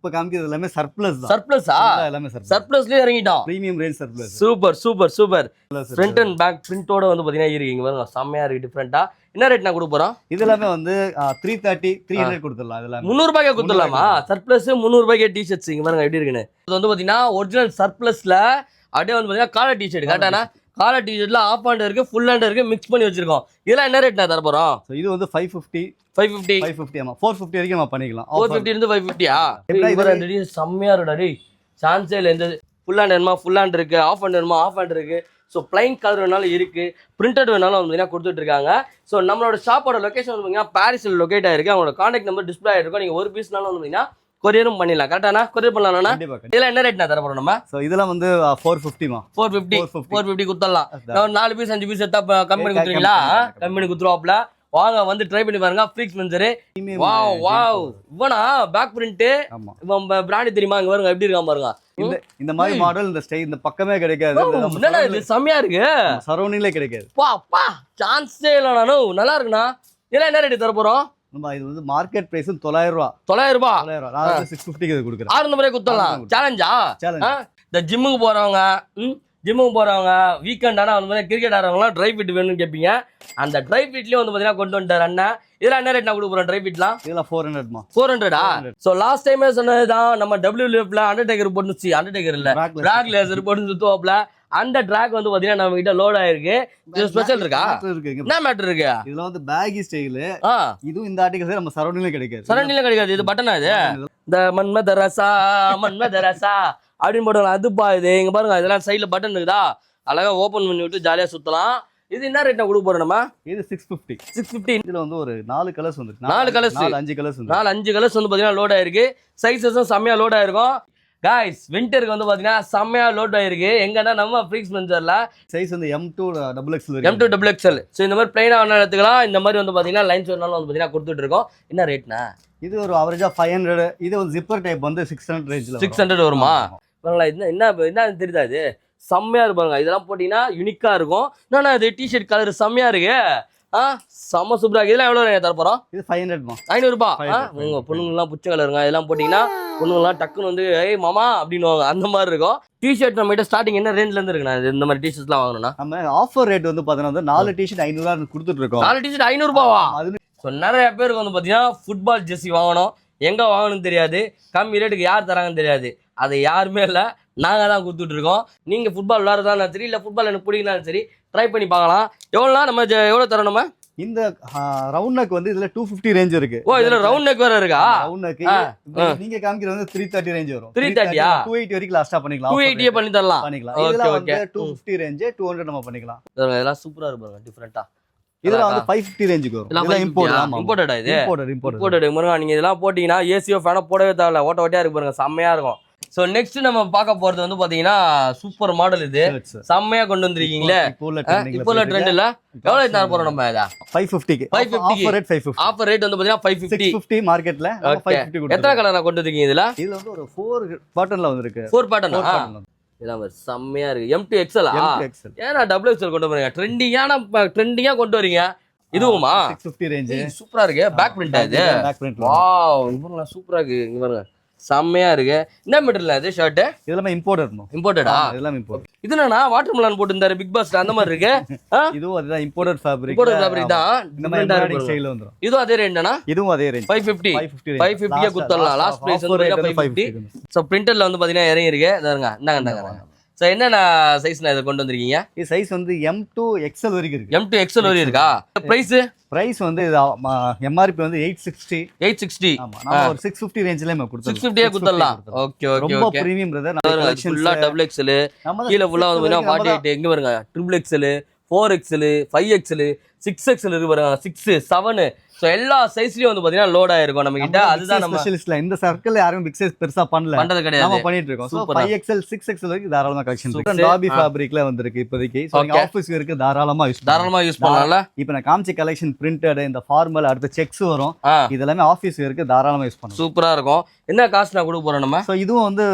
இப்ப காமிக்கிறது எல்லாமே சர்ப்ளஸ் தான். சர்ப்ளஸா? எல்லாமே சர்ப்ளஸ். சர்ப்ளஸ்லயே இறங்கிட்டோம். Premium range surplus. Super super super. Front and back பிரிண்டோட வந்து பாத்தீங்கன்னா இருக்கீங்க பாருங்க, செம்மையா இருக்கு டிஃபரெண்டா. என்ன ரேட் நான் கொடுக்க போறோம்? இது எல்லாமே வந்து 330 300 கொடுத்துடலாம். இதெல்லாம் 300 ரூபாய்க்கு கொடுத்துடலாமா? சர்ப்ளஸ் 300 ரூபாய்க்கு டிஷர்ட்ஸ் இங்க பாருங்க எப்படி இருக்குன்னு. இது வந்து பாத்தீங்கன்னா ஒரிஜினல் சர்ப்ளஸ்ல அப்படியே வந்து பாத்தீங்கன்னா காலர் டிஷர்ட் கரெக்டானா? காலர் டிஷர்ட்ல ஆஃப் ஹேண்ட் இருக்கு, ஃபுல் ஹேண்ட் இருக்கு, மிக்ஸ் பண்ணி வச்சிருக்கோம். இதெல்லாம் என்ன ரேட் நான் தர போறோம்? இது வந்து 550 ஆமா 450 வரைக்கும் நம்ம பண்ணிக்கலாம். 450 இருந்து 550 இது செம்மையா இருக்குடா டேய். சான்ஸே இல்ல. இந்த ஃபுல் ஹேண்ட் வேணுமா ஃபுல் ஹேண்ட் இருக்கு, ஆஃப் ஹேண்ட் வேணுமா ஆஃப் ஹேண்ட் இருக்கு. ஸோ பிளைன் கலர் வேணாலும் இருக்கு, பிரிண்டட் வேணாலும் வந்து கொடுத்துட்டு இருக்காங்க. ஸோ நம்மளோட ஷாப்போட லொகேஷன் வந்து பார்த்தீங்கன்னா பாரிஸில் லொகேட் ஆயிருக்கு. அவங்களோட கான்டாக்ட் நம்பர் டிஸ்பிளே ஆயிருக்கும். நீங்க ஒரு பீஸ்னாலும் வந்து பார்த்தீங்கன்னா கொரியரும் பண்ணிடலாம். கரெக்டானா? கொரியர் பண்ணலாம்னா இதெல்லாம் என்ன ரேட் நான் தர போறோம் நம்ம? ஸோ இதெல்லாம் வந்து 450 கொடுத்துடலாம். 4 பீஸ் 5 பீஸ் எடுத்தா கம்பெனி கொடுத்துருவீங்களா? கம்பெனி கொடுத்துருவாப்ல. வாங்க வந்து ட்ரை பண்ணி பாருங்க. ஃப்ரீக்ஸ் மென்சர். Wow wow. இவனா பேக் பிரிண்ட். இவன் பிராண்ட் தெரியுமா? இங்க பாருங்க எப்படி இருக்கான் பாருங்க. இந்த மாதிரி மாடல் இந்த ஸ்டைல் இந்த பக்கமே கிடைக்காது. என்னடா இது செமையா இருக்கு. சரௌண்டிங்ல கிடைக்காது. பா சான்ஸே இல்ல. நானும் நல்லா இருக்குண்ணா. இதெல்லாம் என்ன ரேட் தர போறோம்? இது வந்து மார்க்கெட் பிரைஸ் 900 ரூபாய். 900 ரூபாய். நான் 650 க்கு கொடுக்குறேன். 600 ரூபாய்க்கு கொடுத்தலாம். சேலஞ்சா? இந்த ஜிம்முக்கு போறவங்க வீக்கெண்ட் ஆனா வந்து கிரிக்கெட் ஆடுறவங்களாம் ட்ரை ஃபிட் வேணும்னு கேட்பீங்க. அந்த ட்ரை ஃபிட்லயே வந்து பாத்தீங்கன்னா கொண்டு வந்துட்டார் அண்ணன். இதெல்லாம் என்ன ரேட் நான் கொடுக்க போறேன்? ட்ரை ஃபிட்லாம் இதெல்லாம் 400 400. சோ லாஸ்ட் டைமே சொன்னதுதான் நம்ம WWFல அண்டர்டேக்கர் போட்டுச்சு. அண்டர்டேக்கர் இல்ல, பிராக் லேசர் போட்டு சுத்துவாப்ல. அந்த ட்ராக் வந்து பாத்தீங்கன்னா நம்ம கிட்ட லோட் ஆயிருக்கு. இது ஸ்பெஷல் இருக்கா? என்ன மேட்டர் இருக்கு? இதுல வந்து பேகி ஸ்டைல். இதுவும் இந்த ஆர்டிகல்ஸ் நம்ம சரௌண்டிங்ல கிடைக்காது. சரௌண்டிங்ல கிடைக்காது. இது பட்டனா? இது இந்த மன்மதரசா அப்படின்னு போடுவாங்க. அதுப்பா இது. இங்க பாருங்க இதெல்லாம் சைட்ல பட்டன் இருக்குதா? அழகா ஓபன் பண்ணி விட்டு ஜாலியா சுத்தலாம். இது என்ன ரேட் நான் கொடுக்க போறோம் நம்ம? இது 650. இதுல வந்து ஒரு 4 கலர்ஸ் வந்துருக்கு. 4 கலர்ஸ் 5 கலர்ஸ் வந்து 5 கலர்ஸ் வந்து பாத்தீங்கன்னா லோட் ஆயிருக்கு. சைஸஸும் செம்மையா லோட் ஆயிருக்கும். காய்ஸ் விண்டருக்கு வந்து பாத்தீங்கன்னா செம்மையா லோட் ஆயிருக்கு. எங்கன்னா நம்ம ஃப்ரீக்ஸ் மென்சர்ல சைஸ் வந்து M2 XXL. M2 XXL. So இந்த மாதிரி பிளைனா வேணா எடுத்துக்கலாம். இந்த மாதிரி வந்து பாத்தீங்கன்னா லைன்ஸ் வேணாலும் வந்து பாத்தீங்கன்னா கொடுத்துட்டு இருக்கோம். என்ன ரேட்னா? இது ஒரு அவரேஜா 500. இது ஒரு ஜிப்பர் டைப் வந்து 600 ரேஞ்ச்ல 600 வருமா? பாருங்களா என்ன தெரியுதா? இது செம்மையா இருப்பாங்க. இதெல்லாம் போட்டீங்கன்னா யூனிக்கா இருக்கும். என்னன்னா இது டிஷர்ட் கலர் செம்மையா இருக்கு. செம்ம சூப்பரா. இதெல்லாம் எவ்வளவு தர போறோம்? இது 500 500 ரூபாய். உங்க பொண்ணுங்கெல்லாம் புச்ச கலருங்க. இதெல்லாம் போட்டீங்கன்னா பொண்ணுங்கெல்லாம் டக்குன்னு வந்து ஏய் மாமா அப்படின்னுவாங்க. அந்த மாதிரி இருக்கும். டிஷர்ட் நம்ம கிட்ட ஸ்டார்டிங் என்ன ரேஞ்ச்ல இருந்து இருக்குண்ணா? இந்த மாதிரி டிஷர்ட்ஸ்லாம் வாங்கணும்னா நம்ம ஆஃபர் ரேட் வந்து பாத்தீங்கன்னா 4 டிஷர்ட் 500 கொடுத்துட்டு இருக்கோம். 4 டிஷர்ட் 500 ரூபாவா? நிறைய பேருக்கு வந்து பாத்தீங்கன்னா ஃபுட்பால் ஜெர்சி வாங்கணும். எங்க வாங்கணும்னு தெரியாது. கம்மி ரேட்டுக்கு யார் தராங்கன்னு தெரியாது. அது யாருமே இல்லை, நாங்க தான் கொடுத்துட்டு இருக்கோம். நீங்க ஃபுட்பால் விளையாடுறதாலும் சரி, இல்ல ஃபுட்பால் எனக்கு பிடிக்கலாலும் சரி, ட்ரை பண்ணி பார்க்கலாம். எவ்வளோனா நம்ம எவ்வளவு தரோம் நம்ம? இந்த ரவுண்ட் நெக் வந்து இதுல 250 ரேஞ்ச் இருக்கு. ஓ இதுல ரவுண்ட் நெக் வேற இருக்கா? ரவுண்ட் நெக் நீங்க காமிக்கிறது வந்து 330 ரேஞ்ச் வரும். 330 ஆ? 280 வரைக்கும் லாஸ்டா பண்ணிக்கலாம். 280 பண்ணி தரலாம். இதுல வந்து 250 ரேஞ்ச் 200 நம்ம பண்ணிக்கலாம். இதெல்லாம் சூப்பரா இருக்கு டிஃபரெண்டா. இதுல வந்து 550 ரேஞ்சுக்கு வரும். இதெல்லாம் இம்போர்ட்டடா? இது இம்போர்ட்டட் முருகா. நீங்க இதெல்லாம் போட்டீங்கன்னா ஏசியோ ஃபேனை போடவே தேவையில்ல. ஓட்ட ஓட்டியா இருக்கு பாருங்க, செம்மையா இருக்கும். சோ நெக்ஸ்ட் நம்ம பார்க்க போறது வந்து பாத்தீங்கன்னா சூப்பர் மாடல். இது செம்மையா கொண்டு வந்திருக்கீங்களே. இப்போ ட்ரெண்ட் இல்ல. எவ்வளவு தர போறோம் நம்ம? இத 550 க்கு ஆஃபர் ரேட் 550. ஆஃபர் ரேட் வந்து பாத்தீங்கன்னா 550 மார்க்கெட்ல 550 கொடுத்து. எத்தனை கலர் கொண்டு வந்திருக்கீங்க இதுல? இதுல வந்து ஒரு 4 பேட்டர்ன்ல வந்திருக்கு. 4 பேட்டர்ன். இதெல்லாம் செம்மையா இருக்கு. M2 XL. ஏன்னா XXL கொண்டு வரீங்க? ட்ரெண்டிங்கா கொண்டு வரீங்க. இதுவுமா 650 ரேஞ்ச் சூப்பரா இருக்கு. பேக் பிரிண்ட் இது. வாவ் இவங்க சூப்பரா இருக்கு. இங்க பாருங்க செம்மையா இருக்கு. என்ன மெட்டீரியல் இது? ஷர்ட் இதெல்லாம் இம்போர்ட்டடா? இதெல்லாம் இம்போர்ட். இது என்னன்னா வாட்டர் மெலன் போட்டுருந்தாரு பிக் பாஸ்ல அந்த மாதிரி இருக்கு. இதுவும் அதுதான் இம்போர்ட்டட் ஃபேப்ரிக். இம்போர்ட்டட் ஃபேப்ரிக் தான். இந்த மாதிரி ஸ்டைல்ல வந்துரும். இதுவும் அதே ரேஞ்ச்னா? இதுவும் அதே ரேஞ்ச் 550 க்கு குத்தறலாம். லாஸ்ட் பிரைஸ் வந்து 550. சோ பிரிண்டர்ல வந்து பாத்தீங்கன்னா இறங்கி இருக்கு. இதாங்க இந்தாங்க. சோ என்னென்ன சைஸ்ல இத கொண்டு வந்திருக்கீங்க? இந்த சைஸ் வந்து M2 XL வரைக்கும் இருக்கு. M2 XL வரைக்கும் இருக்கா? பிரைஸ் வந்து MRP வந்து 860. ஆமா நம்ம ஒரு 650 ரேஞ்ச்ல நம்ம கொடுத்தோம். 650 குத்தறலாம். ஓகே ரொம்ப பிரீமியம் பிரதர். நம்ம கலெக்ஷன் ஃபுல்லா XXL. கீழ ஃபுல்லா வந்து 48 எங்க பாருங்க. XXL, 4XL, 5XL, 6XL இருக்கு பாருங்க. 6, 7. சோ எல்லா சைஸ்லயும் வந்து பாத்தீங்கன்னா லோட் ஆயிருக்கும் நம்ம கிட்ட. அதுதான் நம்ம ஸ்பெஷலிஸ்ட்ல இந்த சர்க்கிள்ல யாரும் பிக் சைஸ் பெருசா பண்றது கிடையாது. நாம பண்ணிட்டு இருக்கோம். சோ 5XL 6XL வரைக்கும் தாராளமா கலெக்ஷன் இருக்கு. டாபி ஃபேப்ரிக்ல வந்திருக்கு இப்போதைக்கு. சோ நீங்க ஆபீஸ்க்கு இருக்கு தாராளமா யூஸ் பண்ணலாம். இப்போ நான் காமிச்ச கலெக்ஷன் பிரிண்டட் இந்த ஃபார்மல் அடுத்து செக்ஸ் வரும். இதெல்லாம் ஆபீஸ்க்கு இருக்கு தாராளமா யூஸ் பண்ணலாம். சூப்பரா இருக்கும். என்ன காஸ்ட் நான் கொடுக்க போறோம் நம்ம? சோ இதுவும் வந்து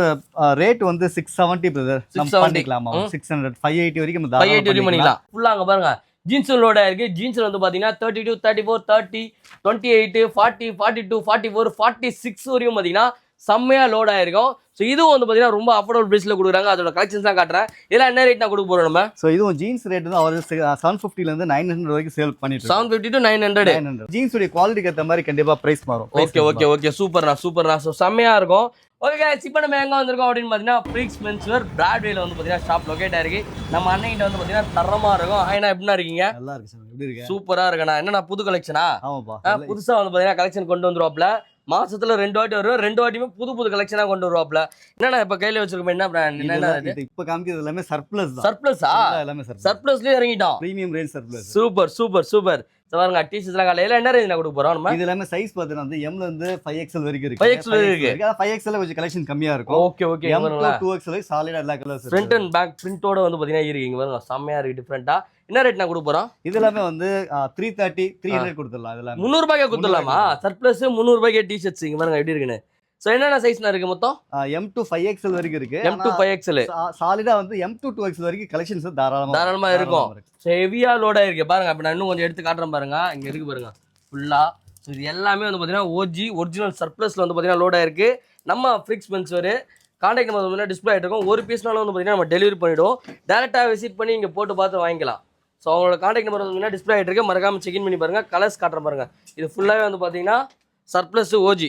ரேட் வந்து 670 பிரதர். நம்ம பண்ணிக்கலாமா? 600 580 வரைக்கும் நம்ம 580 வரைக்கும் பண்ணிக்கலாம். ஃபுல்லா அங்க பாருங்க ஜீன்ஸ் லோட் ஆயிருக்கு. ஜீன்ஸ்ல வந்து பாத்தீங்கன்னா 32, 34, 30, 28, 40, 42, 44, 46 வரையும் பாத்தீங்கன்னா செம்மையா லோட் ஆயிருக்கும். ஸோ இதுவும் வந்து பார்த்தீங்கன்னா ரொம்ப அஃபோர்டபுள் ப்ரைஸில் கொடுக்குறாங்க. அதோட கலெக்ஷன்ஸ் தான் காட்டுறேன். இதெல்லாம் என்ன ரேட் நான் கொடுக்க போகிறோம் நம்ம? ஸோ இதுவும் ஜீன்ஸ் ரேட் வந்து அவர் 750 900 வரைக்கும் சேல் பண்ணிட்டு 750 to 900. ஜீன்ஸ் உடைய குவாலிட்டிக்கு ஏற்ற மாதிரி கண்டிப்பா பிரைஸ் மாறும். ஓகே சூப்பர்ண்ணா. ஸோ செம்மையா இருக்கும். ஓகே guys, இப்போ நம்ம எங்கே வந்திருக்கோம் அப்படின்னு பார்த்தீங்கன்னா ஃப்ரீக்ஸ் மென்ஸ்வேர் பிராட்வேல வந்து பார்த்தீங்கன்னா ஷாப் லொகேட் ஆயிருக்கு. நம்ம அண்ணன்கிட்ட வந்து பார்த்தீங்கன்னா தரமா இருக்கும். ஐயா எப்படின்னா இருக்கீங்க? நல்லா இருக்கு சார். எப்படி இருக்கு? சூப்பரா இருக்கண்ணா. என்னண்ணா புது கலெக்ஷனா? ஆமாப்பா. புதுசா வந்து பார்த்தீங்கன்னா கலெக்ஷன் கொண்டு வந்துருவாப்ல. மாசத்துல 2 வாட்டி வருவோம். 2 வாட்டியுமே புது கலெக்ஷனா கொண்டு வருவாப்ல. என்னண்ணா இப்ப கையில வச்சிருக்கோம்? என்ன பிராண்ட்? என்ன இது? இப்ப காமிக்கிறது எல்லாமே சர்ப்ளஸ் தான். சர்ப்ளஸா? எல்லாமே சர்ப்ளஸ். சர்ப்ளஸ்லயே இறங்கிட்டோம். Premium range surplus. சூப்பர். பாருங்க டீஷர்ட்ஸ்லாம் காலையில என்ன ரேஞ்சில கொடுக்க போறோம் நம்ம? இது எல்லாமே சைஸ் பார்த்தீங்கன்னா வந்து M ல இருந்து 5XL வரைக்கும் இருக்கு. 5XL இருக்கு. 5XL கொஞ்சம் கலெக்ஷன் கம்மியா இருக்கும். ஓகே. M to 2XL சாலிடா எல்லா கலர்ஸ். ஃப்ரண்ட் அண்ட் பேக் பிரிண்டோட வந்து பாத்தீங்கன்னா இருக்கு. இங்க பாருங்க செம்மையா இருக்கு டிஃபரெண்டா. என்ன ரேட் நான் கொடுக்க போறோம்? இது எல்லாமே வந்து 330 300 கொடுத்துடலாம். இதெல்லாம் 300 ரூபாய்க்கு கொடுத்துடலாமா? சர்ப்ளஸ் 300 ரூபாய்க்கு டீஷர்ட்ஸ் இங்க பாருங்க எப்படி இருக்குன்னு. சோ என்னென்ன சைஸ்னா இருக்கு மொத்தம்? M to 5XL வரைக்கும் இருக்கு. M to 5XL சாலிடா வந்து M to 2XL வரைக்கும் கலெக்ஷன்ஸ் தாராளமா இருக்கும். சோ ஹெவியா லோட் ஆயிருக்கு பாருங்க. அப்ப நான் இன்னும் கொஞ்சம் எடுத்து காட்டுறேன் பாருங்க. இங்க இருக்கு பாருங்க ஃபுல்லா. சோ இது எல்லாமே வந்து பாத்தீங்கன்னா OG ஒரிஜினல் சர்ப்ளஸ்ல வந்து பாத்தீங்கன்னா லோட் ஆயிருக்கு. நம்ம ஃப்ரீக்ஸ் மென்ஸ்வேர் கான்டாக்ட் நம்பர் வந்து டிஸ்ப்ளே ஆயிட்டு இருக்கும். ஒரு பீஸ்னாலும் வந்து பாத்தீங்கன்னா நம்ம டெலிவரி பண்ணிடுவோம். டைரக்டா விசிட் பண்ணி இங்க போட்டு பார்த்து வாங்கிக்கலாம். ஸோ அவங்களோட கான்டாக்ட் நம்பர் வந்து டிஸ்ப்ளே ஆகிட்டு இருக்கு. மறக்காம செக் இன் பண்ணி பாருங்க. கலர்ஸ் காட்டுறேன் பாருங்க. இது ஃபுல்லாகவே வந்து பார்த்தீங்கன்னா சர்ப்ளஸ் OG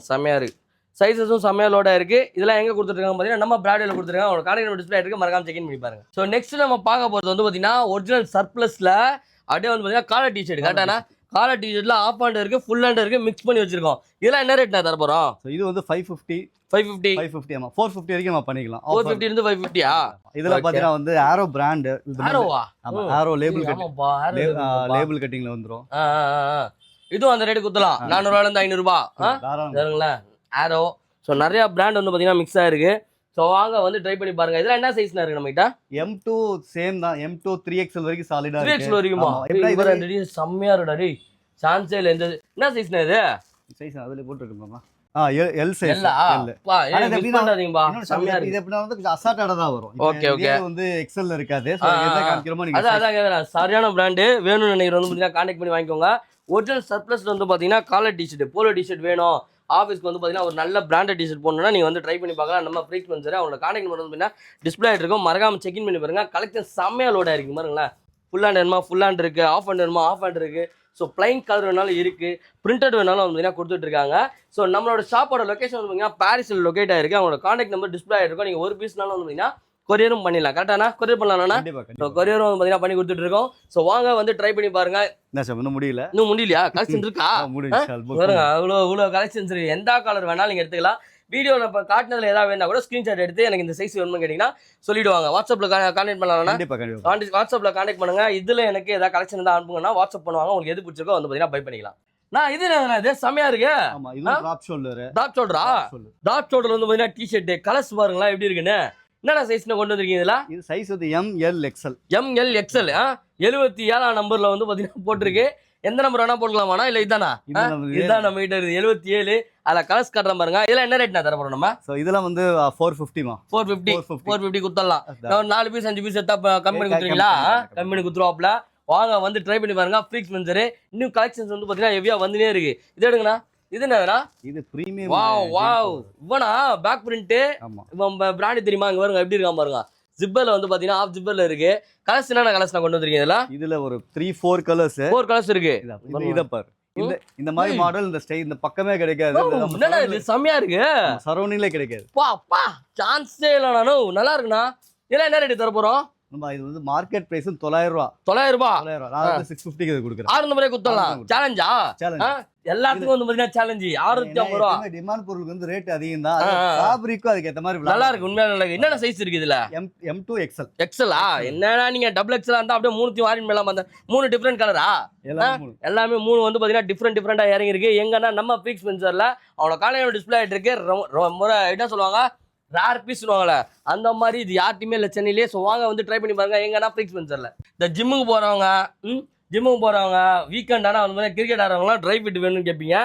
செம்மையா இருக்கு. சைஸஸும் செம்மையா லோடாக இருக்கு. இதெல்லாம் எங்கே கொடுத்துருக்காங்க பார்த்தீங்கன்னா நம்ம பிராடியில் கொடுத்துருக்காங்க. அவங்களோட கான்டாக்ட் நம்பர் டிஸ்ப்ளே ஆகிட்டு மறக்காம செக் இன் பண்ணி பாருங்க. ஸோ நெக்ஸ்ட் நம்ம பார்க்க போகிறது வந்து பார்த்தீங்கன்னா ஒரிஜினல் சர்ப்ளஸ்ல அப்படியே வந்து பார்த்தீங்கன்னா காலர் டிஷர்ட் கரெக்டானா? காலர் டிஷர்ட்ல ஆஃப் ஹேண்ட் இருக்கு, ஃபுல் ஹேண்ட் இருக்கு, மிக்ஸ் பண்ணி வச்சிருக்கோம். இதெல்லாம் என்ன ரேட் நான் தர போறோம்? இது வந்து 550 ஆமா 450 வரைக்கும் நம்ம பண்ணிக்கலாம். 450 இருந்து 550யா? இதெல்லாம் பாத்தீங்கன்னா வந்து ஆரோ பிராண்ட். ஆரோவா? ஆமா ஆரோ லேபிள் லேபிள் கட்டிங்ல வந்துரும். இதுவும் அந்த ரேட் குத்தலாம். 400 ரூபாயில இருந்து 500 ரூபாய் சரிங்களா? ஆரோ. ஸோ நிறைய பிராண்ட் வந்து பார்த்தீங்கன்னா மிக்ஸ் ஆயிருக்கு. ஸோ வாங்க வந்து ட்ரை பண்ணி பாருங்க. இதெல்லாம் என்ன சைஸ்னா இருக்கு நம்ம கிட்ட? M2 சேம் தான். M2 3XL வரைக்கும் சாலிடா இருக்கு. 3XL வரைக்குமா? இது செம்மையா இருக்குடா டேய். சான்ஸே இல்ல. என்ன சைஸ்னா இது? சைஸ் அதுல போட்டுருக்கோமா? L size. L பா ஏன் மிஸ் பண்ணாதீங்கப்பா. செம்மையா இருக்கு. இது எப்படினா வந்து கொஞ்சம் அசார்ட்டடா தான் வரும். ஓகே வந்து XL ல இருக்காது. சோ எத காமிக்கிறோமோ நீங்க அதான் கேக்குறேன். சரியான பிராண்ட் வேணும்னு நினைக்கிறவங்க வந்து பாத்தீங்கன்னா கான்டாக்ட் பண்ணி வாங்கிக்கோங்க. ஒரிஜினல் சர்ப்ளஸ்ல வந்து பாத்தீங்கன்னா காலர் டிஷர்ட், போலோ டிஷர்ட் வேணும். ஆஃபீஸ்க்கு வந்து பார்த்தீங்கன்னா ஒரு நல்ல பிராண்டட் டிஷர்ட் போடணும்னா நீங்கள் வந்து ட்ரை பண்ணி பார்க்கலாம். நம்ம ஃப்ரீக்ஸ் மென்ஸ்வேர் அவங்களோட கான்டாக்ட் நம்பர் வந்து டிஸ்ப்ளே ஆகிட்டு இருக்கும். மறக்காம செக் இன் பண்ணி பாருங்க. கலெக்ஷன் செம்மையாக லோட் ஆயிருக்கு பாருங்களேன். ஃபுல் ஹேண்ட் வேணுமா ஃபுல் ஹேண்ட் இருக்குது, ஆஃப் ஹேண்ட் வேணுமா ஆஃப் ஹேண்ட் இருக்குது. ஸோ பிளைன் கலர் வேணாலும் இருக்குது, பிரிண்டட் வேணாலும் வந்து பார்த்தீங்கன்னா கொடுத்துட்ருக்காங்க. ஸோ நம்மளோட ஷாப்போட லொக்கேஷன் வந்து பார்த்தீங்கன்னா பாரிஸில் லொக்கேட் ஆயிருக்கு. அவங்களோட கான்டாக்ட் நம்பர் டிஸ்ப்ளே ஆகிருக்கும். நீங்கள் ஒரு பீஸ்னாலும் வந்து பார்த்தீங்கன்னா கொரியரும் பண்ணிடலாம். கரெக்டானா? கொரியர் பண்ணலாம்னா? ஸோ கொரியரும் வந்து பார்த்தீங்கன்னா பண்ணி கொடுத்துட்டு இருக்கோம். ஸோ வாங்க வந்து ட்ரை பண்ணி பாருங்க. இன்னும் முடியலையா? கலெக்ஷன் இருக்கா? பாருங்க அவ்வளோ கலெக்ஷன்ஸ் இருக்கு. எந்த கலர் வேணாலும் நீங்கள் எடுத்துக்கலாம். வீடியோவில் இப்போ காட்டினதுல ஏதாவது வேணா கூட ஸ்க்ரீன்ஷாட் எடுத்து எனக்கு இந்த சைஸ் வேணும்னு கேட்டிங்கன்னா சொல்லிடுவாங்க. வாட்ஸ்அப்பில் கான்டாக்ட் பண்ணலாம்னா வாட்ஸ்அப்பில் கான்டாக்ட் பண்ணுங்க. இதில் எனக்கு ஏதாவது கலெக்ஷன் இருந்தால் அனுப்புங்கன்னா வாட்ஸ்அப் பண்ணுவாங்க. உங்களுக்கு எது பிடிச்சிருக்கோ வந்து பார்த்தீங்கன்னா பை பண்ணிக்கலாம். நான் இது செம்மையா இருக்கு. டாப் ஷோல்டரா? டாப் ஷோல்டர் வந்து பார்த்தீங்கன்னா டிஷர்ட் கலர்ஸ் பாருங்களா எப்படி இருக்குன்னு. என்னடா சைஸ்ல கொண்டு வந்திருக்கீங்க? இதெல்லாம் இது சைஸ் வந்து ML XL 77 நம்பர்ல வந்து பாத்தீங்கன்னா போட்டிருக்கு. எந்த நம்பர் வேணா போடலாமாண்ணா? இல்ல இதானா? இதான் நம்ம கிட்ட இருக்கு 77. அதுல கலர்ஸ் காட்டுற பாருங்க. இதெல்லாம் என்ன ரேட் நான் தர போறோம் நம்ம? சோ இதெல்லாம் வந்து 450 450 குத்தலாம். 4 பீஸ் 5 பீஸ் எடுத்தா கம்பெனி குத்துறீங்களா? கம்பெனி குத்துருவாப்ல. வாங்க வந்து ட்ரை பண்ணி பாருங்க. ஃப்ரீக்ஸ் மென்ஸ்வேர் இன்னும் கலெக்ஷன்ஸ் வந்து பாத்தீங்கன்னா ஹெவியா வந்துனே இருக்கு. இது எடுங்கண்ணா. இது என்னடா? இது பிரீமியம். வாவ் இவனா பேக் பிரிண்ட். இவன் பிராண்ட் தெரியுமா? இங்க பாருங்க எப்படி இருக்கான் பாருங்க. ஜிப்பர்ல வந்து பாத்தீங்கன்னா ஆஃப் ஜிப்பர்ல இருக்கு. கலர்ஸ் என்னென்ன கலர்ஸ் நான் கொண்டு வந்திருக்கீங்க? இதுல ஒரு 3-4 கலர்ஸ் இருக்கு. இத பாரு. இந்த மாதிரி மாடல் இந்த ஸ்டைல் இந்த பக்கமே கிடைக்காது. என்னடா இது செம்மையா இருக்கு. சரௌண்டிங்ல கிடைக்காது. பா சான்ஸே இல்ல. நானும் நல்லா இருக்குண்ணா. இதெல்லாம் என்ன ரேட் தர போறோம்? இது வந்து மார்க்கெட் பிரைஸ் 900 ரூபாய். 900 ரூபாய். நான் வந்து 650 க்கு கொடுக்கிறேன். 600 ரூபாய் குத்தலாம். சேலஞ்சா? எல்லாத்துக்கும் வந்து பாத்தீங்கன்னா சேலஞ்ச் 650 ரூபாய். டிமாண்ட் பொருளுக்கு வந்து ரேட் அதிகம் தான். ஃபேப்ரிக்கும் அதுக்கு ஏத்த மாதிரி நல்லா இருக்கு. உண்மையா நல்லா இருக்கு. என்னென்ன சைஸ் இருக்கு இதுல? M2 XL. XL என்னன்னா நீங்க டபுள் XL இருந்தா அப்படியே 3 வாரின் மேல அந்த 3 டிஃபரெண்ட் கலரா? எல்லாமே 3 வந்து பாத்தீங்கன்னா டிஃபரெண்டா இறங்கி இருக்கு. எங்கன்னா நம்ம ஃப்ரீக்ஸ் மென்ஸ்வேர்ல அவங்களோட காலையில டிஸ்ப்ளே ஆயிட்டு இருக்கு. என்ன சொல்லுவாங்க ரேர் பீஸ் சொல்லுவாங்கல்ல அந்த மாதிரி இது யார்ட்டுமே இல்லை சென்னையிலே. ஸோ வாங்க வந்து ட்ரை பண்ணி பாருங்க. எங்கன்னா ஃப்ரீக்ஸ் மென்ஸ்வேர்ல இந்த ஜிம்முக்கு போறவங்க வீக்கெண்ட் ஆனால் வந்து கிரிக்கெட் ஆடுறவங்களாம் ட்ரை ஃபிட் வேணும்னு கேட்பீங்க.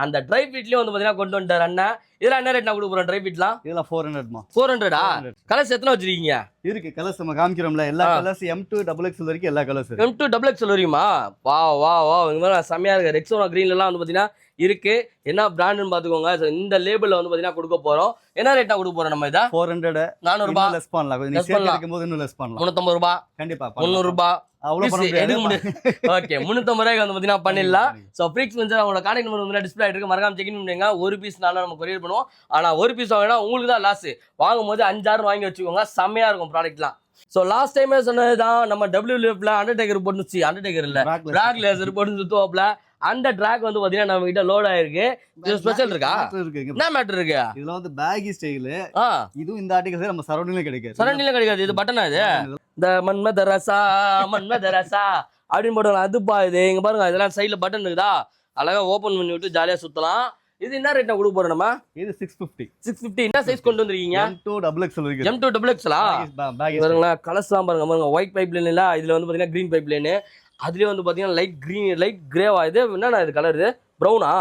அந்த ட்ரை ஃபிட்லயும் வந்து பாத்தீங்கன்னா கொண்டு வந்துட்டார் அண்ணன். இதெல்லாம் என்ன ரேட் நான் கொடுக்க போறேன் ட்ரை ஃபிட்லாம்? இதெல்லாம் 400 400 கலர்ஸ் எத்தனை வச்சிருக்கீங்க? இருக்கு கலர்ஸ் நம்ம காமிக்கிறோம்ல, எல்லா கலர்ஸ் M2 XXL வரைக்கும் எல்லா கலர்ஸ் இருக்கு. M2 XXL வரைக்குமா? வா வா வா, இந்த மாதிரி செம்மையா இருக்கு. ரெக்ஸோனா கிரீன்ல எல்லாம் வந்து பாத்தீங்கன்னா இருக்கு. என்ன பிராண்ட்னு பாத்துக்கோங்க. இந்த லேபிள்ல வந்து பாத்தீங்கன்னா கொடுக்க போறோம். என்ன ரேட்டா கொடுக்க போறோம் நம்ம? இத 400 400 ரூபாய் லெஸ் பண்ணலாம். கொஞ்சம் நீ சேர்த்து இருக்கும்போது இன்னும் லெஸ் பண்ணலாம். 350 ரூபாய் கண்டிப்பா 300 ரூபாய் அவ்வளவு பண்ண முடியாது. ஓகே 350 ரூபாய்க்கு வந்து பாத்தீங்கன்னா பண்ணிடலாம். சோ ஃப்ரீக்ஸ் வந்து அவங்களோட கான்டாக்ட் நம்பர் வந்து டிஸ்ப்ளே ஆயிட்டு இருக்கு, மறக்காம செக் பண்ணுங்க. ஒரு பீஸ்னால நம்ம கொரியர் பண்ணுவோம். ஆனா ஒரு பீஸ் வாங்கினா உங்களுக்கு தான் லாஸ். வாங்கும்போது 5-6 வாங்கி வச்சுக்கோங்க, செம்மையா இருக்கும் ப்ராடக்ட்லாம். சோ லாஸ்ட் டைமே சொன்னதுதான், நம்ம WWF அண்டர்டேக்கர் போட்டுச்சு, அண்டர்டேக்கர் இல்ல பிராக் லேசர் போட்டு சுத்துவாப்ல. அந்த ட்ராக் வந்து பாத்தீங்கன்னா நம்ம கிட்ட லோட் ஆயிருக்கு. இது ஸ்பெஷல் இருக்கா? என்ன மேட்டர் இருக்கு? இதுல வந்து பேகி ஸ்டைல். இதுவும் இந்த ஆர்டிகல்ஸ் நம்ம சரௌண்டிங்ல கிடைக்காது. சரௌண்டிங்ல கிடைக்காது. இது பட்டனா? இது இந்த மன்மதரசா அப்படின்னு போடுவாங்க. அதுப்பா இது. இங்க பாருங்க, இதெல்லாம் சைடுல பட்டன் இருக்குதா, அழகா ஓபன் பண்ணி விட்டு ஜாலியா சுத்தலாம். இது என்ன ரேட் கொடுக்க போறோம் நம்ம? இது 650. என்ன சைஸ் கொண்டு வந்திருக்கீங்க? M2 XXL இருக்கு. M2 XXL பாருங்களா, கலர்ஸ்லாம் பாருங்க. பாருங்க ஒயிட் பைப் லைன் இல்ல, இதுல வந்து பாத்தீங்கன்னா கிரீன் பைப் லைன், அதுலயே வந்து பாத்தீங்கன்னா லைட் கிரீன் லைட் கிரேவா. இது என்னன்னா இது கலர்? இது ப்ரௌனா?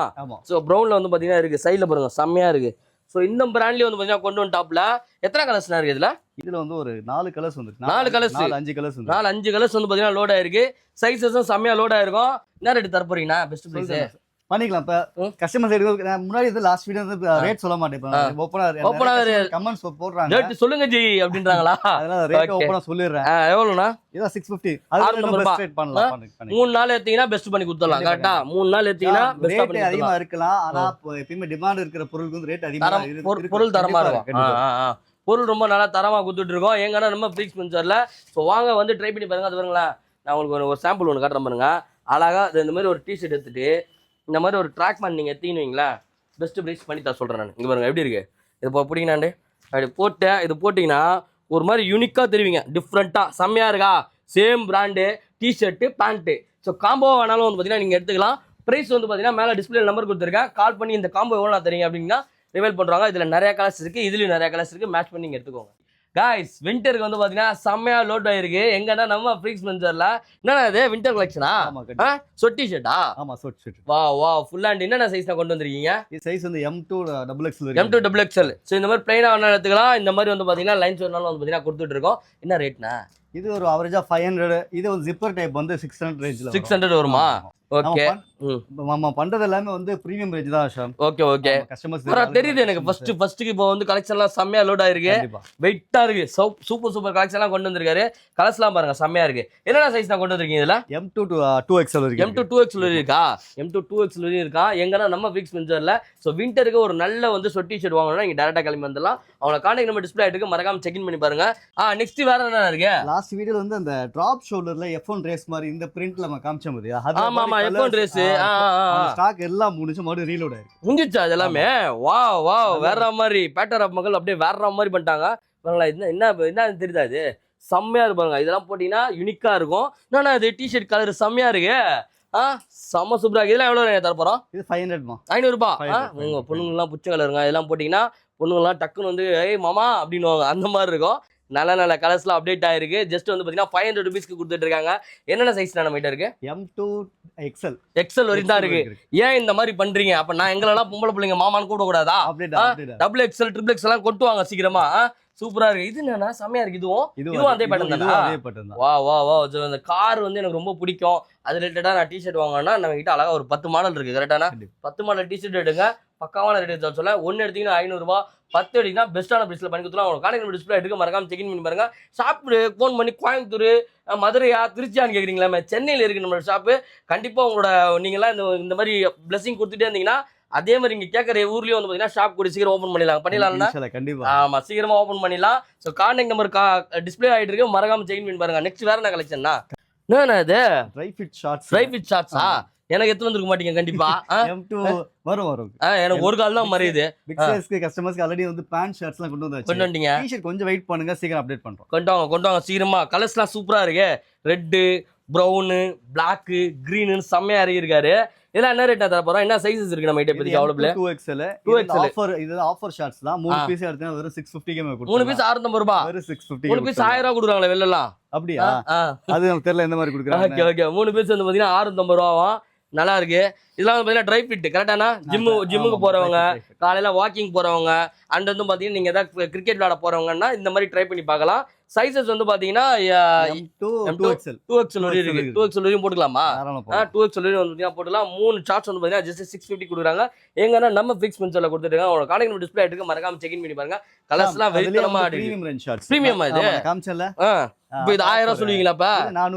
சோ ப்ரௌன்ல வந்து பாத்தீங்கன்னா இருக்கு. சைடுல பாருங்க செம்மையா இருக்கு. சோ இந்த பிராண்ட்லயே வந்து பாத்தீங்கன்னா கொண்டு வந்து டாப்ல எத்தனை கலர்ஸ்னா இருக்கு இதுல? இதுல வந்து ஒரு 4 கலர்ஸ் வந்து 4 கலர்ஸ் 5 கலர்ஸ் வந்து 4-5 கலர்ஸ் வந்து பாத்தீங்கன்னா லோட் ஆயிருக்கு. சைஸஸும் செம்மையா லோட் ஆயிருக்கும். என்ன ரேட் தர போறீங்கன்னா? பெஸ்ட் பிரைஸ் பண்ணிக்கலாம். இப்ப கஸ்டமர் சைடு முன்னாடி இது லாஸ்ட் வீடியோ வந்து ரேட் சொல்ல மாட்டேன். ஓபனா கமெண்ட்ஸ் போடுறாங்க, ரேட் சொல்லுங்க ஜி அப்படின்றாங்களா? அதனால ரேட் ஓபனா சொல்லிறேன். இது 650. அது நம்ம பெஸ்ட் ரேட் பண்ணலாம். 3 நாள் ஏத்தீங்கன்னா பெஸ்ட் பண்ணி கொடுத்துடலாம். கரெக்ட்டா? 3 நாள் ஏத்தீங்கன்னா பெஸ்ட் பண்ணி அதிகமா இருக்கலாம். ஆனா எப்பவுமே டிமாண்ட் இருக்கிற பொருளுக்கு வந்து ரேட் அதிகமா இருக்கு. பொருள் தரமா இருக்கும். பொருள் ரொம்ப நல்லா தரமா கொடுத்துட்டு இருக்கோம். எங்கன்னா நம்ம ஃப்ரீக்ஸ் ஸ்பென்சர்ல. சோ வாங்க வந்து ட்ரை பண்ணி பாருங்க. அது பாருங்களேன், நான் உங்களுக்கு ஒரு சாம்பிள் ஒன்று காட்டுறேன் பாருங்க. அழகா இந்த மாதிரி ஒரு டிஷர்ட் எடுத்துட்டு இந்த மாதிரி ஒரு ட்ராக் பண்ணி நீங்கள் எடுத்தீங்கன்னு பெஸ்ட் ப்ரைஸ் பண்ணி தர சொல்கிறேன் நான். இங்கே பாருங்க எப்படி இருக்கு. இது இப்போ பிடிங்கண்ணாண்டு அப்படி போட்டேன். இது போட்டிங்கன்னா ஒரு மாதிரி யூனிக்காக தெரிவிங்க, டிஃப்ரெண்ட்டாக செம்மையாக இருக்கா. Same brand t shirt pant. So combo வேணாலும் வந்து பார்த்தீங்கன்னா நீங்கள் எடுத்துக்கலாம். ப்ரைஸ் வந்து பார்த்தீங்கன்னா மேலே டிஸ்பிளே நம்பர் கொடுத்துருக்கேன். கால் பண்ணி இந்த காம்போ எவ்வளோ தரீங்க அப்படின்னா ரிவைல் பண்ணுறாங்க. இதில் நிறைய கலர்ஸ் இருக்குது, இதுலேயும் நிறைய கலர்ஸ் இருக்குது. மேட்ச் பண்ணி நீங்கள் எடுத்துக்கோங்க. காய்ஸ் விண்டருக்கு வந்து பாத்தீங்கன்னா செம்மையா லோட் ஆயிருக்கு. எங்கன்னா நம்ம ஃப்ரீக்ஸ் ஸ்பென்சர்ல. என்னன்னா இது விண்டர் கலெக்ஷனா? சொட்டி ஷர்ட்டா? ஆமா சொட் ஷர்ட். வா வா ஃபுல் ஹேண்ட். என்னென்ன சைஸ் தான் கொண்டு வந்திருக்கீங்க? இது சைஸ் வந்து M2 XXL. M2 XXL. So இந்த மாதிரி பிளைனா வேணா எடுத்துக்கலாம். இந்த மாதிரி வந்து பாத்தீங்கன்னா லைன்ஸ் வேணாலும் வந்து பாத்தீங்கன்னா கொடுத்துட்டு இருக்கோம். என்ன ரேட்னா? இது ஒரு அவரேஜா 500. இது வந்து ஜிப்பர் டைப் வந்து 600 ரேஞ்ச்ல 600 வருமா? ஓகே. நம்ம பண்றது எல்லாமே வந்து பிரீமியம் ரேஞ்ச் தான் ஷாம். Okay okay. கஸ்டமர்ஸ் தெரியுது எனக்கு. ஃபர்ஸ்ட்க்கு இப்போ வந்து கலெக்ஷன்லாம் செம்மையா லோட் ஆயிருக்கு. வெயிட்டா இருக்கு. சூப்பர் கலெக்ஷன்லாம் கொண்டு வந்திருக்காரு. கலர்ஸ்லாம் பாருங்க செம்மையா இருக்கு. என்னென்ன சைஸ் தான் கொண்டு வந்திருக்கீங்க இதுல? M2 2XL இருக்கு. M2 2XL இருக்கா? M2 2XL இருக்கா? எங்கன்னா நம்ம ஃப்ரீக்ஸ் ஸ்பென்சர்ல. சோ விண்டருக்கு ஒரு நல்ல வந்து சொட்டி ஷர்ட் வாங்கணும்னா நீங்க டைரக்டா கிளம்பி வந்துடலாம். அவங்கள கான்டாக்ட் நம்பர் டிஸ்ப்ளே ஆயிட்டு மறக்காம செக் இன் பண்ணி பாருங்க. நெக்ஸ்ட் வேற என்ன இருக்கு? லாஸ்ட் வீடியோல வந்து அந்த டிராப் ஷோல்டர்ல F1 ரேஸ் மாதிரி இந்த பிரிண்ட்ல நம்ம காமிச்சோம் பாத்தியா? ஆமா F1 ரேஸ். ஸ்டாக் எல்லாம் முடிஞ்சு மறுபடியும் ரீலோட் ஆயிருக்கு. முடிஞ்சிச்சா அது எல்லாமே? வாவ் வாவ் வேற மாதிரி பேட்டர் ஆப் மக்கள் அப்படியே வேற மாதிரி பண்ணிட்டாங்க. என்ன தெரியுதா இது? செம்மையா இருப்பாங்க. இதெல்லாம் போட்டீங்கன்னா யூனிக்கா இருக்கும். என்னன்னா இது டிஷர்ட் கலர் செம்மையா இருக்கு. செம்ம சூப்பரா. இதெல்லாம் எவ்வளவு தர போறோம்? இது 500 ரூபாய். உங்க பொண்ணுங்கெல்லாம் புச்ச கலருங்க. இதெல்லாம் போட்டீங்கன்னா பொண்ணுங்கெல்லாம் டக்குன்னு வந்து ஏய் மாமா அப்படின்னு அந்த மாதிரி இருக்கும். நல்ல நல்ல கலர்ஸ்லாம் அப்டேட் ஆயிருக்கு. ஜஸ்ட் வந்து பாத்தீங்கன்னா 500 ரூபீஸ்க்கு கொடுத்துட்டு இருக்காங்க. என்னென்ன சைஸ் நம்ம கிட்ட இருக்கு? M2 XL வரைக்கும் தான் இருக்கு. ஏன் இந்த மாதிரி பண்றீங்க? அப்ப நான் எங்களெல்லாம் பொம்பளை பிள்ளைங்க மாமான்னு கூட கூடாதா? XXL XXL எல்லாம் கொட்டுவாங்க சீக்கிரமா. சூப்பரா இருக்கு. இது என்னன்னா செம்மையா இருக்கு. இதுவும் அதே பேட்டர்ன் தானா? வா வா வா. அந்த கார் வந்து எனக்கு ரொம்ப பிடிக்கும். அது ரிலேட்டடா நான் டிஷர்ட் வாங்கினா நம்ம கிட்ட அழகா ஒரு 10 மாடல் இருக்கு. கரெக்டானா 10 மாடல் டிஷர்ட் எடுங்க. பக்காவான ரேட் எடுத்து சொல்ல. 1 எடுத்தீங்கன்னா 500 ரூபாய், 10 எடுத்தீங்கன்னா பெஸ்ட்டான பிரைஸ்ல பண்ணி கொடுத்துலாம். அவங்க கான்டாக்ட் டிஸ்ப்ளே எடுக்க மறக்காம செக் இன் பண்ணி பாருங்க. ஷாப் ஃபோன் பண்ணி கோயம்புத்தூர், மதுரையா, திருச்சியான்னு கேக்குறீங்களா? சென்னையில இருக்கு நம்மளோட ஷாப்பு. கண்டிப்பா உங்களோட நீங்கெல்லாம் இந்த மாதிரி பிளஸிங் கொடுத்துட்டே இருந்தீங்கன்னா அதே மாதிரி இங்க கேட்கற ஊர்லயும் வந்து பாத்தீங்கன்னா ஷாப் கூட சீக்கிரம் ஓபன் பண்ணிடலாம். கண்டிப்பா ஆமா சீக்கிரமா ஓபன் பண்ணிடலாம். சோ கான்டாக்ட் நம்பர் டிஸ்ப்ளே ஆயிட்டு இருக்கு. மறக்காம செக் இன் பண்ணி பாருங்க. நெக்ஸ்ட் வேற என்ன கலெக்ஷன்னா? என்ன இது? ட்ரை ஃபிட் ஷார்ட்ஸா? எனக்கு எத்து வந்திருக்க மாட்டீங்க கண்டிப்பா. M2 வரும். எனக்கு ஒரு கால் தான் மறையுது. பிக் சைஸ்க்கு கஸ்டமர்ஸ்க்கு ஆல்ரெடி வந்து பேண்ட் ஷர்ட்ஸ்லாம் கொண்டு வந்தீங்க. டி-ஷர்ட் கொஞ்சம் வெயிட் பண்ணுங்க, சீக்கிரம் அப்டேட் பண்றோம். கொண்டு வாங்க சீக்கிரமா. கலர்ஸ்லாம் சூப்பரா இருக்கு. ரெட், பிரவுன், Black, கிரீன் செம்மையா இருக்காரு. இதெல்லாம் என்ன ரேட் தர போறோம்? என்ன சைஸஸ் இருக்கு நம்ம கிட்ட இப்போதைக்கு அவைலபிள்? 2XL. இது ஆஃபர் ஷார்ட்ஸ் தான். 3 பீஸ் எடுத்தா வெறும் 650 க்கு கொடுப்போம். 3 பீஸ் 650 ரூபாய். வெறும் 650. 3 பீஸ் 1000 ரூபாய் கொடுக்குறாங்களே வெள்ளலாம். அப்படியா? அது நமக்கு தெரியல எந்த மாதிரி கொடுக்குறாங்க. ஓகே 3 பீஸ் வந்து பாத்தீங்கன்னா 650 ரூபாய். நல்லா இருக்கு. இதெல்லாம் வந்து பாத்தீங்கன்னா ட்ரை ஃபிட் கரெக்டானா? ஜிம்முக்கு போறவங்க, காலையில வாக்கிங் போறவங்க, அண்ட் வந்து பாத்தீங்கன்னா நீங்க ஏதாவது கிரிக்கெட் விளையாட போறவங்கன்னா இந்த மாதிரி ட்ரை பண்ணி பார்க்கலாம். சைஸஸ் வந்து பாத்தீங்கன்னா M2XL வரையும் இருக்கு. 2XL வரையும் போட்டுக்கலாமா? 2XL வரையும் வந்து போட்டுக்கலாம். 3 சார்ட்ஸ் வந்து பாத்தீங்கன்னா ஜஸ்ட் 650 கொடுக்குறாங்க. எங்கன்னா நம்ம ஃபிக்ஸ் ஸ்பென்சர்ல கொடுத்துருக்காங்க. உங்களோட கான்டாக்ட் டிஸ்ப்ளே இருக்கு, மறக்காம செக் இன் பண்ணி பாருங்க. கலர்ஸ்லாம் வெறித்தனமா இருக்கு. பிரீமியம் இது காமிச்சல. இப்போ இது 1000 சொல்லுவீங்களாப்பா?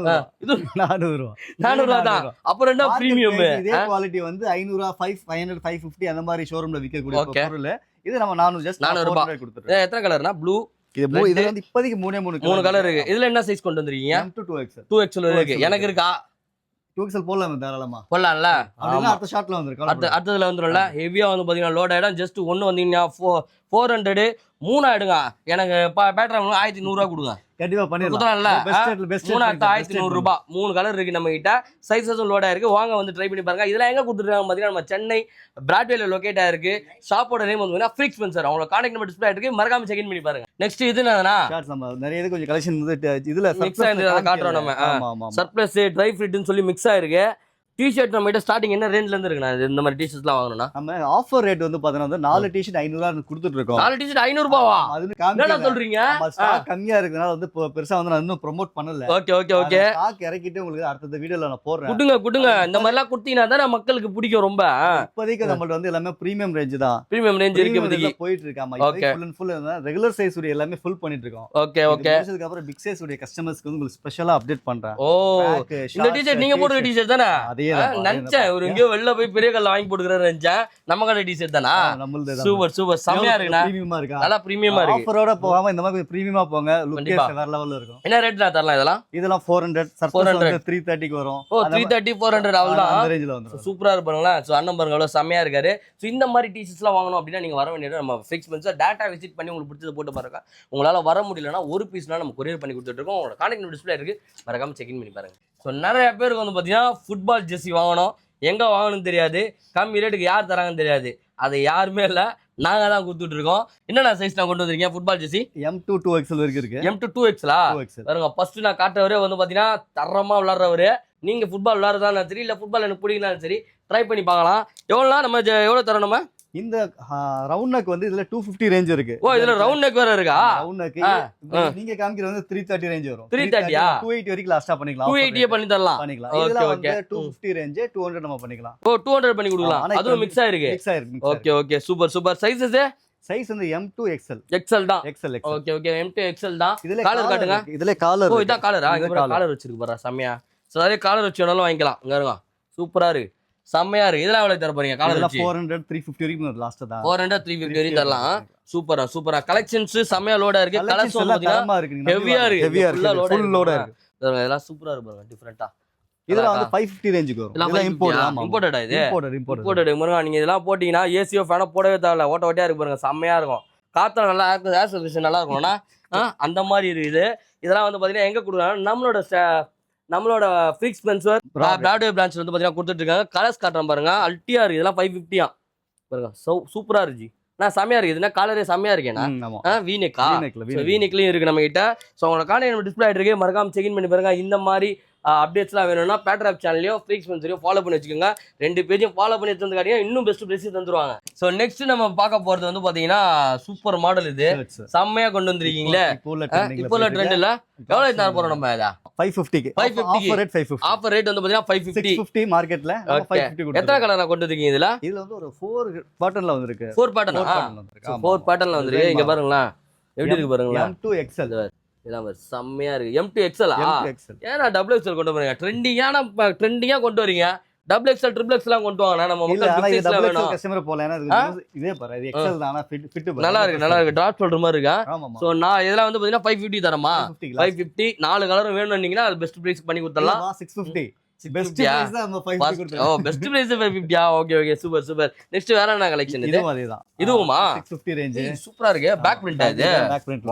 இது 400 தான். அப்புறம் என்ன பிரீமியம்? இதே குவாலிட்டி வந்து 500 500 550 அந்த மாதிரி ஷோரூம்ல விக்கக்கூடிய பொருள். இது நம்ம 400 ஜஸ்ட் 400 ரூபாய் கொடுத்துறோம். எத்தனை கலர்னா? ப்ளூ. இது வந்து இப்போதைக்கு 3 கலர் இருக்கு. இதுல என்ன சைஸ் கொண்டு வந்திருக்கீங்க? M2 2XL இருக்கு. எனக்கு இருக்கா? 2XL போடலாம் தாராளமா. போடலாம்ல. அடுத்த ஷாட்ல வந்துரும். அடுத்ததுல வந்துரும்ல. ஹெவியா வந்து பாத்தீங்கன்னா லோட் ஆயிடும். ஜஸ்ட் ஒன்னு வந்தீங்கன்னா 400 3 ஆயிடுங்க. எனக்கு பேட்டரி 1100 ரூபாய் கொடுங்க. கண்டிப்பா பண்ணிடலாம். 3100 ரூபாய். 3 கலர் இருக்கு நம்ம கிட்ட. சைஸஸும் லோட் ஆயிருக்கு. வாங்க வந்து ட்ரை பண்ணி பாருங்க. இதெல்லாம் எங்க கொடுத்துருக்காங்க பாத்தீங்கன்னா நம்ம சென்னை பிராட்வேல லொகேட் ஆயிருக்கு. ஷாப்போட நேம் வந்து ஃபிக்ஸ் ஸ்பென்சர். அவங்களோட கான்டாக்ட் நம்பர் டிஸ்ப்ளே இருக்கு, மறக்காம செக் இன் பண்ணி பாருங்க. நெக்ஸ்ட் இது என்னன்னா நிறைய இது கொஞ்சம் கலெக்ஷன் வந்து இதுல மிக்ஸ் ஆயிருக்கு. காட்டுறோம் நம்ம. சர்ப்ளஸ் ட்ரை ஃபிட்னு சொல்லி மிக்ஸ் ஆயிருக்கு. டிஷர்ட் நம்ம கிட்ட ஸ்டார்டிங் என்ன ரேஞ்ச்ல இருந்து இருக்குண்ணா? இந்த மாதிரி டிஷர்ட்ஸ்லாம் வாங்கணும்னா நம்ம ஆஃபர் ரேட் வந்து பாத்தீங்கன்னா 4 டிஷர்ட் 500 கொடுத்துட்டு இருக்கோம். 4 டிஷர்ட் 500 ரூபாவா? என்ன சொல்றீங்க? ஸ்டாக் கம்மியா இருக்குனால வந்து பெருசா வந்து நான் இன்னும் ப்ரோமோட் பண்ணல. ஓகே ஸ்டாக் இறக்கிட்டு உங்களுக்கு அடுத்த வீடியோல நான் போடுறேன். குடுங்க. இந்த மாதிரி எல்லாம் குடுத்தீனா தான் மக்களுக்கு பிடிக்கும் ரொம்ப. இப்போதைக்கு நம்மள வந்து எல்லாமே பிரீமியம் ரேஞ்ச் தான். பிரீமியம் ரேஞ்ச் இருக்கு இப்போதைக்கு போயிட்டு இருக்காமா. இப்போ ஃபுல் ரெகுலர் சைஸ் உடைய எல்லாமே ஃபுல் பண்ணிட்டு இருக்கோம். ஓகே அதுக்கு அப்புறம் பிக் சைஸ் உடைய கஸ்டமர்ஸ்க்கு வந்து உங்களுக்கு ஸ்பெஷலா அப்டேட் பண்றேன். ஓ இந்த டிஷர்ட் நீங்க போடுற டிஷர்ட் தானே? அதே நினைச்சேன் ஒரு எங்கயோ வெளில போய் பெரிய கல்ல வாங்கி போட்டுக்கறேன்னு நினைச்சேன். நம்ம கடை டிஷர்ட் தானா? சூப்பர் செமையா இருக்குண்ணா. பிரீமியமா இருக்கா? நல்லா பிரீமியமா இருக்கு. ஆஃபரோட போகாம இந்த மாதிரி பிரீமியமா போங்க. லுக் வேற லெவல்ல இருக்கும். என்ன ரேட் நான் தரலாம் இதெல்லாம்? இதெல்லாம் 400 சர்ப்ளஸ் வந்து 330 க்கு வரும். ஓ 330 400 அவ்வளவுதான். அந்த ரேஞ்சில வந்துரும். சூப்பரா இருப்பாங்களா? சோ அண்ணன் பாருங்க அவ்வளவு செமையா இருக்காரு. சோ இந்த மாதிரி டிஷர்ட்ஸ்லாம் வாங்கணும் அப்படினா நீங்க வர வேண்டியது நம்ம ஃபிக்ஸ் ஸ்பென்சர். டேட்டா விசிட் பண்ணி உங்களுக்கு பிடிச்சத போட்டு பாருங்க. உங்களால வர முடியலனா ஒரு பீஸ்னா நம்ம கொரியர் பண்ணி கொடுத்துட்டு இருக்கோம். உங்களோட கான்டாக்ட் டிஸ்ப்ளே இருக்கு, மறக்காம செக் இன் பண்ணி பாருங்க. சோ நிறைய பேருக்கு வந்து பாத்தீங்கன்னா ஃபுட்பால் ஜெர்சி வாங்கணும், எங்க வாங்கணும்னு தெரியாது, கம்மி ரேட்டுக்கு யார் தராங்கன்னு தெரியாது. அது யாருமே இல்ல, நாங்க தான் கொடுத்துட்டு இருக்கோம். என்னென்ன சைஸ் நான் கொண்டு வந்திருக்கேன் ஃபுட்பால் ஜெர்சி? M2 2XL வரைக்கும் இருக்கு. M2 2XLா? பாருங்க ஃபர்ஸ்ட் நான் காட்டுறவரே வந்து பாத்தீங்கன்னா தரமா விளையாடுறவரு. நீங்க ஃபுட்பால் விளையாடுறதாலும் சரி இல்ல ஃபுட்பால் எனக்கு பிடிக்கலாலும் சரி ட்ரை பண்ணி பார்க்கலாம். எவ்வளோனா நம்ம எவ்வளவு தரோம்? நம்ம இந்த ரவுண்ட் நெக் வந்து இதுல 250 ரேஞ்ச் இருக்கு. ஓ இதுல ரவுண்ட் நெக் வேற இருக்கா? ரவுண்ட் நெக் நீங்க காமிக்கிறது வந்து 330 ரேஞ்ச் வரும். 330யா? 280 வரைக்கும் லாஸ்டா பண்ணிக்கலாம். 280 பண்ணி தரலாம். இதுல வந்து 250 ரேஞ்ச் 200 நம்ம பண்ணிக்கலாம். ஓ 200 பண்ணி கொடுக்கலாம். அதுவும் மிக்ஸ் ஆயிருக்கு. Okay super. சைஸஸ் சைஸ் வந்து M2XL தான். ஓகே M2XL தான். இதுல காலர் காட்டுங்க. இதுல காலர். ஓ இதான் காலரா? இங்க காலர் வச்சிருக்கு பாரு செமையா. சோ அதே காலர் வச்சனாலும் வாங்கிக்கலாம். இங்க இருங்க. சூப்பரா இருக்கு. செமையா இருக்கு. இதெல்லாம் எவ்வளவு தர போறீங்க? காலர் வச்சு 400 350 வரைக்கும் லாஸ்ட் தான். 400 350 வரைக்கும் தரலாம். சூப்பரா கலெக்ஷன்ஸ் செமையா லோடா இருக்கு. கலர்ஸ் வந்து பாத்தீங்கன்னா ஹெவியா இருக்கு. ஃபுல் லோடா இருக்கு. இதெல்லாம் சூப்பரா இருக்கு பாருங்க, டிஃபரண்டா. இதெல்லாம் வந்து 550 ரேஞ்சுக்கு வரும். இதெல்லாம் இம்போர்ட்டடா? இது இம்போர்ட்டட். முருகா நீங்க இதெல்லாம் போட்டீங்கன்னா ஏசியோ ஃபேனோ போடவே தேவையில்ல. ஓட்டையா இருக்கு பாருங்க, செமையா இருக்கும். காத்துல நல்லா ஏர் சர்வீஸ் நல்லா இருக்கும்னா அந்த மாதிரி இருக்குது. இதெல்லாம் வந்து பாத்தீங்கன்னா எங்க கொடுக்குறாங்க? நம்மளோட ஃபிக்ஸ் ஸ்பென்சர் பிராட்வே பிரான்ச் வந்து பாத்தீங்கன்னா கொடுத்துட்டு இருக்காங்க. கலர்ஸ் காட்டுறேன் பாருங்க, அல்ட்டியா இருக்கு. இதெல்லாம் 550 பாருங்க. சூப்பரா இருக்கு. நான் செமையா இருக்கு. இதுனா காலரே செமையா இருக்கேனா? வீனெக்லயும் இருக்கு நம்ம கிட்ட. ஸோ உங்களோட கான்டாக்ட் டிஸ்ப்ளே ஆயிட்டு இருக்கு, மறக்காம செக் இன் பண்ணி பாருங்க. இந்த மாதிரி அப்டேட்ஸ்லாம் வேணும்னா பேட்ராப் சேனலையோ ஃபிக்ஸ் ஸ்பென்சரையோ ஃபாலோ பண்ணி வச்சுக்கோங்க. 2 பேஜையும் ஃபாலோ பண்ணி எடுத்துக்காட்டிங்க இன்னும் பெஸ்ட் பிரைஸ் தந்துருவாங்க. ஸோ நெக்ஸ்ட் நம்ம பார்க்க போறது வந்து பாத்தீங்கன்னா சூப்பர் மாடல். இது செம்மையா கொண்டு வந்திருக்கீங்களே. இப்போ ட்ரெண்ட்ல எவ்வளவு தர போறோம் நம்ம? 550 ஆஃபர் ரேட் வந்து பாத்தீங்கன்னா 550 மார்க்கெட்ல 550. எத்தனை கலர் நான் கொண்டு வந்திருக்கீங்க இதுல? இதுல வந்து ஒரு 4 பேட்டர்ன்ல வந்திருக்கு. 4 பேட்டர்ன்ல வந்திருக்கு. இங்க பாருங்களேன் எப்படி இருக்கு பாருங்களேன். M2XL இதெல்லாம் செம்மையா இருக்கு. M2XL ஏன்னா XXL கொண்டு வரீங்க? ட்ரெண்டிங்கா கொண்டு வரீங்க. XXL XXL எல்லாம் கொண்டு வாங்க. நம்ம கஸ்டமர் போல இதே பாரு, இது XL தானா? ஃபிட் நல்லா இருக்கு. டிராப் சொல்ற மாதிரி இருக்கா? சோ நான் இதெல்லாம் வந்து பாத்தீங்கன்னா 550 தரமா? 550 4 கலரும் வேணும்னீங்கன்னா அது பெஸ்ட் பிரைஸ் பண்ணி கொடுத்துடலாம். 650 பெஸ்ட் பிரைஸ் தான் நம்ம 550 கொடுத்துறோம். Oh best price 550. Okay super. Next வேற என்ன கலெக்ஷன்? இதுவும் அதேதான். இதுவுமா? 650 ரேஞ்ச். சூப்பரா இருக்கு. பேக் பிரிண்ட் இது.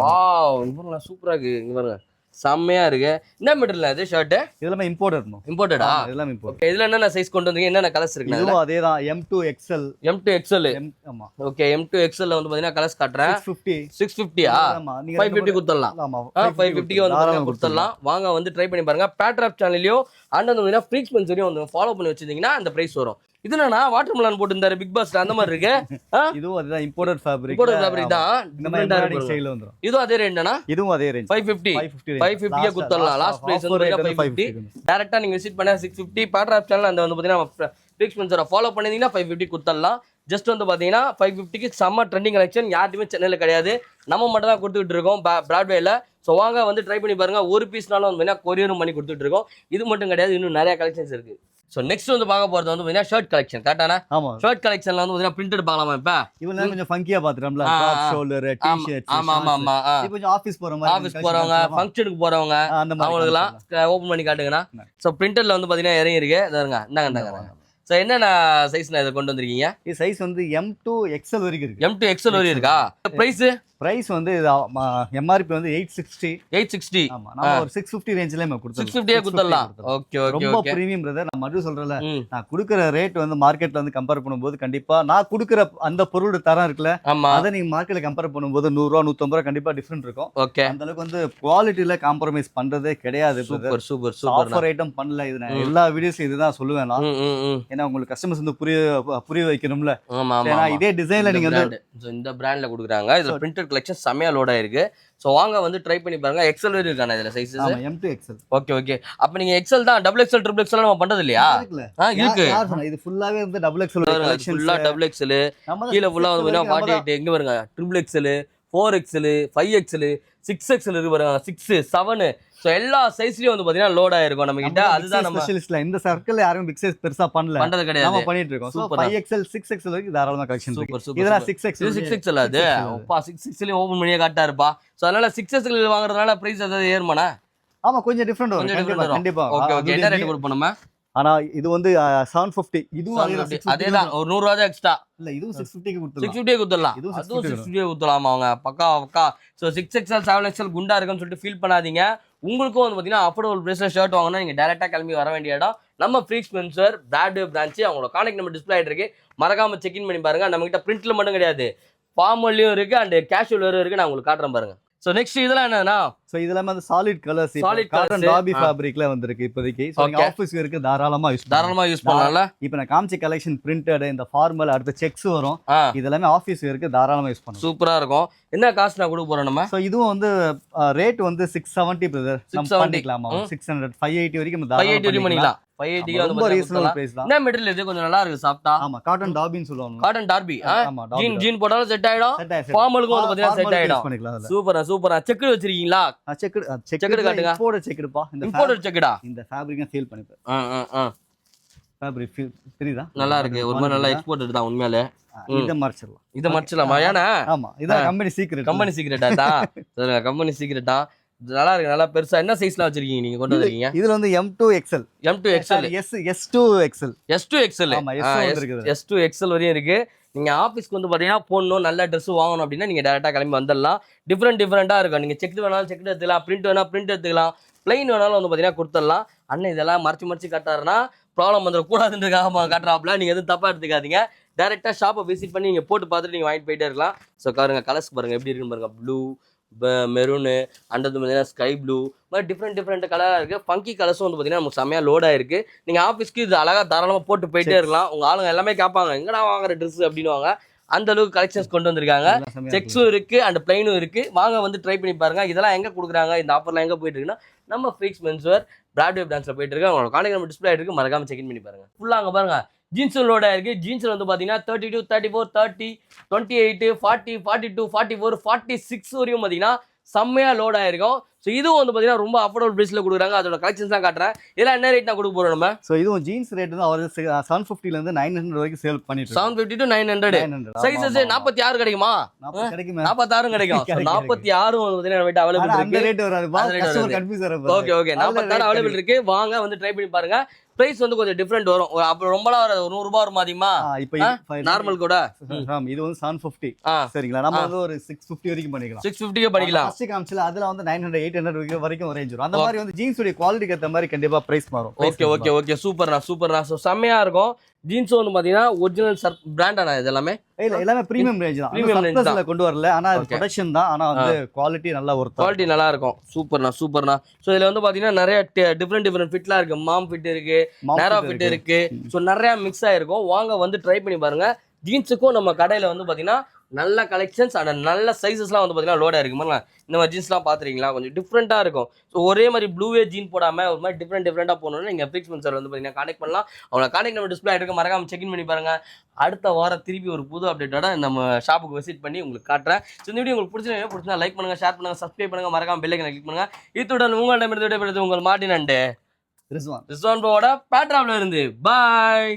வாவ் இவ்வளவு சூப்பரா இருக்கு. இங்க பாருங்க செம்மையா இருக்கு. என்ன மெட்டீரியல் இது ஷர்ட்? இதெல்லாம் இம்போர்ட்டட். இம்போர்ட்டடா? இதெல்லாம் இம்போர்ட். இதுல என்னென்ன சைஸ் கொண்டு வந்தீங்க? என்னென்ன கலர்ஸ் இருக்கு? இதுவும் அதேதான் M2 XL. M2 XL. ஆமா. ஓகே, M2 XL ல வந்து பாத்தீங்கன்னா கலர்ஸ் காட்றேன். 650. 650 ஆ? 550 கொடுத்துடலாம். ஆமா. 550 க்கு வந்து கொடுத்துடலாம். வாங்க வந்து ட்ரை பண்ணி பாருங்க. பேட்ராப் சேனல்லையோ அண்ட் வந்து ஃப்ரீக்ஸ் மென்ஸரையும் வந்து ஃபாலோ பண்ணி வச்சிருந்தீங்கன்னா அந்த பிரைஸ் வரும். இது என்னன்னா வாட்டர்மெலன் போட்டுருந்தாரு பிக் பாஸ்ல அந்த மாதிரி இருக்கு. இதுவும் அதுதான் இம்போர்ட்டட் ஃபேப்ரிக். இம்போர்ட்டட் ஃபேப்ரிக் தான். இந்த மாதிரி எம்ப்ராய்டரிங் ஸ்டைல்ல வந்துரும். இதுவும் அதே ரேஞ்ச் தானா? இதுவும் அதே ரேஞ்ச். 550 க்கு கொடுத்துடலாம். லாஸ்ட் பிரைஸ் வந்து 550. டைரக்டா நீங்க விசிட் பண்ணா 650. பேட்ராப் சேனல் அந்த வந்து பாத்தீங்கன்னா ஃப்ரீக்ஸ் மென்ஸரை ஃபாலோ பண்ணீங்கன்னா 550 கொடுத்துடலாம். ஜஸ்ட் வந்து பாத்தீங்கன்னா 550 க்கு செம்ம ட்ரெண்டிங் கலெக்ஷன் யாருமே சென்னையில கிடையாது. நம்ம மட்டும் தான் கொடுத்துட்டு இருக்கோம் பிராட்வேல. ஸோ வாங்க வந்து ட்ரை பண்ணி பாருங்க. ஒரு பீஸ்னாலும் வந்து கொரியரும் பண்ணி கொடுத்துட்டு இருக்கோம். இது மட்டும் கிடையாது, இன்னும் நிறைய கலெக்ஷன்ஸ் இருக்கு. ஸோ நெக்ஸ்ட் வந்து பார்க்க போறது வந்து பாத்தீங்கன்னா ஷர்ட் கலெக்ஷன். கரெக்டானா? ஆமா. ஷர்ட் கலெக்ஷன்ல வந்து பாத்தீங்கன்னா பிரிண்டட் பார்க்கலாமா? இப்ப இவங்க கொஞ்சம் ஃபங்கியா பாத்துறோம்ல. Top shoulder, T-shirts. ஆமா. இது கொஞ்சம் ஆபீஸ் போற மாதிரி. ஆபீஸ் போறவங்க, ஃபங்க்ஷனுக்கு போறவங்க அவங்களுக்குலாம் ஓபன் பண்ணி காட்டுங்கண்ணா. ஸோ பிரிண்டட்ல வந்து பாத்தீங்கன்னா இறங்கி இருக்கு. இந்தாங்க. ஸோ என்னென்ன சைஸ்ல இதை கொண்டு வந்திருக்கீங்க? இது சைஸ் வந்து M2 XL வரைக்கும் இருக்கு. M2 XL வரைக்கும் இருக்கா? பிரைஸ் வந்து MRP வந்து 860. ஆமா. நம்ம ஒரு 650 ரேஞ்சில நம்ம கொடுத்தோம். 650 கொடுத்தலாம். ஓகே. ரொம்ப பிரீமியம் பிரதர். நான் மட்டும் சொல்றேன்ல, நான் கொடுக்கிற ரேட் வந்து மார்க்கெட்ல வந்து கம்பேர் பண்ணும்போது கண்டிப்பா நான் கொடுக்கிற அந்த பொருளோட தரம் இருக்குல்ல, அத நீங்க மார்க்கெட்ல கம்பேர் பண்ணும்போது 100 ரூபாய் 150 ரூபாய் கண்டிப்பா டிஃபரண்ட் இருக்கும். ஓகே. அந்த அளவுக்கு வந்து குவாலிட்டில காம்ப்ரமைஸ் பண்றதே கிடையாது. சூப்பர். ஆஃபர் ஐட்டம் பண்ணல. இது நான் எல்லா வீடியோஸ்ல இதுதான் சொல்லுவேன் நான். ஏன்னா உங்களுக்கு கஸ்டமர்ஸ் வந்து புரிய வைக்கணும்ல. ஏன்னா இதே டிசைன்ல நீங்க வந்து இந்த பிராண்ட்ல கொடுக்குறாங்க. இதுல பிரிண்டட் கலெக்ஷன் செமையா லோட் ஆயிருக்கு. சோ வாங்க வந்து ட்ரை பண்ணி பாருங்க. XL வரை இருக்கானே இதுல சைஸஸ்? ஆமா, M2 XL. ஓகே. அப்ப நீங்க XL தான், XXL, XXL நம்ம பண்றது இல்லையா? இருக்கு. யார் சொன்னா? இது ஃபுல்லாவே வந்து XXL கலெக்ஷன். ஃபுல்லா XXL. கீழ ஃபுல்லா வந்து 48 எங்க பாருங்க. XXL, 4XL, 5XL, 6XL இருக்கு பாருங்க. 6, 7. சோ எல்லா சைஸ்லயும் வந்து பாத்தீங்கன்னா லோட் ஆயிருக்கும் நம்ம கிட்ட. அதுதான் நம்ம ஸ்பெஷலிஸ்ட்ல. இந்த சர்க்கிள்ல யாரும் பிக் சைஸ் பெருசா பண்றது கிடையாது. நம்ம பண்ணிட்டு இருக்கோம். சோ 5XL, 6XL வரைக்கும் தாராளமா கலெக்ஷன் இருக்கு. இதெல்லாம் 6XL. 6XL அது. அப்பா 6XL ஓபன் பண்ணியே காட்டாருப்பா. சோ அதனால 6XL வாங்குறதுனால பிரைஸ் ஏதாவது ஏறுமானா? ஆமா, கொஞ்சம் டிஃபரண்ட் வரும். கண்டிப்பா. ஓகே. என்ன ரேட் கொடுப்போம் நம்ம? ஆனா இது வந்து 750. இதுவும் அதேதான். ஒரு 100 ரூபாய் எக்ஸ்ட்ரா. இல்ல, இதுவும் 650 க்கு கொடுத்துடலாம். 650 க்கு கொடுத்துடலாம். அதுவும் 650 க்கு கொடுத்துடலாம். அவங்க பக்கா. சோ 6XL, 7XL குண்டா இருக்குன்னு சொல்லிட்டு ஃபீல் பண்ணாதீங்க. உங்களுக்கும் வந்து பாத்தீங்கன்னா அஃபோர்டபுள் பிரைஸ்ல ஷர்ட் வாங்கினா நீங்க டைரக்டா கிளம்பி வர வேண்டிய இடம் நம்ம ஃப்ரீக்ஸ் மென்ஸ்வேர் பிராட்வே பிரான்ச். அவங்களோட கான்டாக்ட் நம்பர் டிஸ்ப்ளே ஆயிட்டு இருக்கு. மறக்காம செக் இன் பண்ணி பாருங்க. நம்ம கிட்ட பிரிண்ட்ல மட்டும் கிடையாது, ஃபார்மல்லயும் இருக்கு அண்ட் கேஷுவல் வேற இருக்கு. நான் உங்களுக்கு காட்டுறேன் பாருங்க. சோ நெக்ஸ்ட் இதெல்லாம் என்னன்னா, சோ இதெல்லாம் வந்து சாலிட் கலர்ஸ், காட்டன் டாபி ஃபேப்ரிக்ல வந்திருக்கு இப்போதைக்கு. சோ நீங்க ஆபீஸ்க்கு இருக்கு தாராளமா யூஸ் பண்ணலாம்ல. இப்போ நான் காமிச்ச கலெக்ஷன் பிரிண்டட், இந்த ஃபார்மல், அடுத்து செக்ஸ் வரும். இதெல்லாம் ஆபீஸ்க்கு இருக்கு தாராளமா யூஸ் பண்ணலாம். சூப்பரா இருக்கும். என்ன காஸ்ட் நான் கொடுக்க போறேன் நம்ம? சோ இதுவும் வந்து ரேட் வந்து 670 பிரதர். நம்ம பண்ணிக்கலாமா? 600 580 வரைக்கும் நம்ம தாராளமா 580 பண்ணிக்கலாம். 580 வந்து ரொம்ப ரீசனபிள் பிரைஸ் தான். என்ன மெட்டீரியல் இது? கொஞ்சம் நல்லா இருக்கு, சாஃப்ட்டா. ஆமா, காட்டன் டாபின்னு சொல்லுவாங்க. Cotton derby. ஜீன் போட்டாலும் செட் ஆயிடும். ஃபார்மலுக்கும் வந்து பாத்தீங்கன்னா செட் ஆயிடும். சூப்பரா. செக் வச்சிருக்கீங்களா? செக் காட்டுங்க. இம்போர்ட்டட் செக்டுப்பா. இம்போர்ட்டட் செக்டா? இந்த ஃபேப்ரிக்க ஃபீல் பண்ணிப்பேன். ஃபேப்ரிக் ஃபீல் தெரியுதா? நல்லா இருக்கு. ஒரு மாதிரி நல்லா எக்ஸ்போர்ட்டட் தான் உண்மையாலே. இத மர்ச்சலாம். ஏனா ஆமா, இத கம்பெனி சீக்ரெட். கம்பெனி சீக்ரெட்டா தான்? சரி, கம்பெனி சீக்ரெட்டா. நல்லா இருக்கு. நல்லா பெருசா. என்ன சைஸ்ல வச்சிருக்கீங்க நீங்க கொண்டு வந்திருக்கீங்க? இதுல வந்து M2 XL, S2 XL. ஆமா, S2 XL வரையும் இருக்கு. நீங்க ஆபீஸ்க்கு வந்து பாத்தீங்கன்னா போடணும், நல்ல ட்ரெஸ் வாங்கணும் அப்படின்னா நீங்க டைரக்டா கிளம்பி வந்துடலாம். டிஃப்ரெண்டா இருக்கும். நீங்க செக் வேணாலும் செக் எடுத்துக்கலாம், பிரிண்ட் வேணா பிரிண்ட் எடுத்துக்கலாம், பிளைன் வேணாலும் வந்து பாத்தீங்கன்னா கொடுத்துடலாம். அண்ணன் இதெல்லாம் மறைச்சு காட்டாருன்னா ப்ராப்ளம் வந்துடக்கூடாதுன்றதுக்காக காட்டுறாப்புல. நீங்க எதுவும் தப்பா எடுத்துக்காதீங்க. டைரக்டா ஷாப்பை விசிட் பண்ணி நீங்க போட்டு பார்த்துட்டு நீங்க வாங்கிட்டு போயிட்டே இருக்கலாம். ஸோ பாருங்க, கலர்ஸ் பாருங்க எப்படி இருக்குன்னு பாருங்க. ப்ளூ, மெரூனு, அண்டது பார்த்தீங்கன்னா ஸ்கை ப்ளூ, மாதிரி டிஃப்ரெண்ட் கலராக இருக்குது. ஃபங்கி கலர்ஸும் வந்து பார்த்தீங்கன்னா நமக்கு செம்மையாக லோடாக இருக்குது. நீங்கள் ஆஃபீஸ்க்கு இது அழகாக தாராளமாக போட்டு போயிட்டே இருக்கலாம். உங்கள் ஆளுங்க எல்லாமே கேட்பாங்க, எங்கடா வாங்குற ட்ரெஸ் அப்படின்னுவாங்க. அந்த அளவுக்கு கலெக்ஷன்ஸ் கொண்டு வந்திருக்காங்க. செக்ஸும் இருக்குது அண்ட் பிளைனும் இருக்குது. வாங்க வந்து ட்ரை பண்ணி பாருங்க. இதெல்லாம் எங்கே கொடுக்குறாங்க, இந்த ஆஃபர்லாம் எங்கே போயிட்டு இருக்குன்னா நம்ம ஃப்ரீக்ஸ் மென்ஸ்வேர் பிராட்வே பிரான்ச்சில் போயிட்டு இருக்கு. அவங்களோட கான்டாக்ட் நம்பர் டிஸ்ப்ளே ஆயிருக்கு. மறக்காம செக் இன் பண்ணி பாருங்க. ஃபுல்லாக அங்கே பாருங்க ஜீன்ஸும் லோடாக இருக்குது. ஜீன்ஸில் வந்து பார்த்தீங்கன்னா 32, 34, 30, 28, 40, 42, 44, 46 வரையும் பார்த்தீங்கன்னா செம்மையா லோட் ஆயிருக்கும். ஸோ இதுவும் வந்து பார்த்தீங்கன்னா ரொம்ப அஃபோர்டபுள் பிரைஸ்ல கொடுக்குறாங்க. அதோட கலெக்ஷன்ஸ் தான் காட்டுறேன். இதெல்லாம் என்ன ரேட் நான் கொடுக்க போறோம் நம்ம? ஸோ இதுவும் ஜீன்ஸ் ரேட் தான் அவர் 750 900 வரைக்கும் சேல் பண்ணிட்டு 750 to 900. சைஸஸ் 46 கிடைக்குமா? 46 கிடைக்கும். 46 வந்து நம்ம அவைலபிள் இருக்கு. அந்த ரேட் வராது, கஸ்டமர் கன்ஃபியூஸ் ஆகுது. ஓகே 46 அவைலபிள் இருக்கு. வாங்க வந்து ட்ரை பண்ணி பாருங்க. பிரைஸ் வந்து கொஞ்சம் டிஃப்ரெண்ட் வரும். அப்ப ரொம்பலாம் வராது, ஒரு 100 ரூபாய் வருமா அதிகமா? இப்போ நார்மல் கூட இது வந்து 750 சரிங்களா, நம்ம வந்து ஒரு 650 வரைக்கும் பண்ணிக்கலாம். 650 பண்ணிக்கலாம். ஃபர்ஸ்ட் காமிச்சல அதுல வந்து 900 800 வரைக்கும் ரேஞ்ச் வரும். அந்த மாதிரி வந்து ஜீன்ஸ் உடைய குவாலிட்டிக்கு ஏத்த மாதிரி கண்டிப்பா பிரைஸ் மாறும். ஓகே சூப்பர்ண்ணா. ஸோ செம்மையா இருக்கும். ஜீன்ஸ் வந்து பாத்தீங்கன்னா ஒரிஜினல் பிராண்டானா இது எல்லாமே? இல்ல எல்லாமே பிரீமியம் ரேஞ்ச் தான். சர்ப்ளஸ்ல கொண்டு வரல, ஆனா அது ப்ரொடக்ஷன் தான். ஆனா வந்து குவாலிட்டி நல்லா ஒர்த், குவாலிட்டி நல்லா இருக்கும். சூப்பர்ண்ணா. சோ இதுல வந்து பாத்தீங்கன்னா நிறைய டிஃபரெண்ட் ஃபிட்லாம் இருக்கு. மாம் ஃபிட் இருக்கு, நேரா ஃபிட் இருக்கு. சோ நிறைய மிக்ஸ் ஆயிருக்கும். வாங்க வந்து ட்ரை பண்ணி பாருங்க. ஜீன்ஸுக்கும் நம்ம கடையில வந்து பாத்தீங்கன்னா நல்ல கலெக்ஷன்ஸ் அண்ட் நல்ல சைஸஸ்லாம் வந்து பாத்தீங்கன்னா லோடா இருக்கு. இந்த மாதிரி ஜீன்ஸ்லாம் பாத்துறீங்களா, கொஞ்சம் டிஃப்ரெண்டா இருக்கும். ஸோ ஒரே மாதிரி ப்ளூவே ஜீன் போடாம ஒரு மாதிரி டிஃப்ரெண்டா போகணும்னா நீங்க ஃபிக்ஸ் சார் வந்து பாத்தீங்கன்னா கான்டெக்ட் பண்ணலாம். அவங்கள கான்டெக்ட் நம்ம டிஸ்பிளே ஆயிருக்கு, மறக்காம செக் இன் பண்ணி பாருங்க. அடுத்த வாரம் திருப்பி ஒரு புது அப்டேட்டோட நம்ம ஷாப்புக்கு விசிட் பண்ணி உங்களுக்கு காட்டுறேன். ஸோ இந்த வீடியோ உங்களுக்கு பிடிச்சிருந்தா லைக் பண்ணுங்க, ஷேர் பண்ணுங்க, சப்ஸ்கிரைப் பண்ணுங்க, மறக்காம பெல் ஐகானை கிளிக் பண்ணுங்க. இத்துடன் உங்களிடமிருந்து விடைபெறுவது உங்கள் மார்ட்டின் அண்ட் ரிஸ்வான் ப்ரோவோட பேட்ராப்ல இருந்து. பாய்.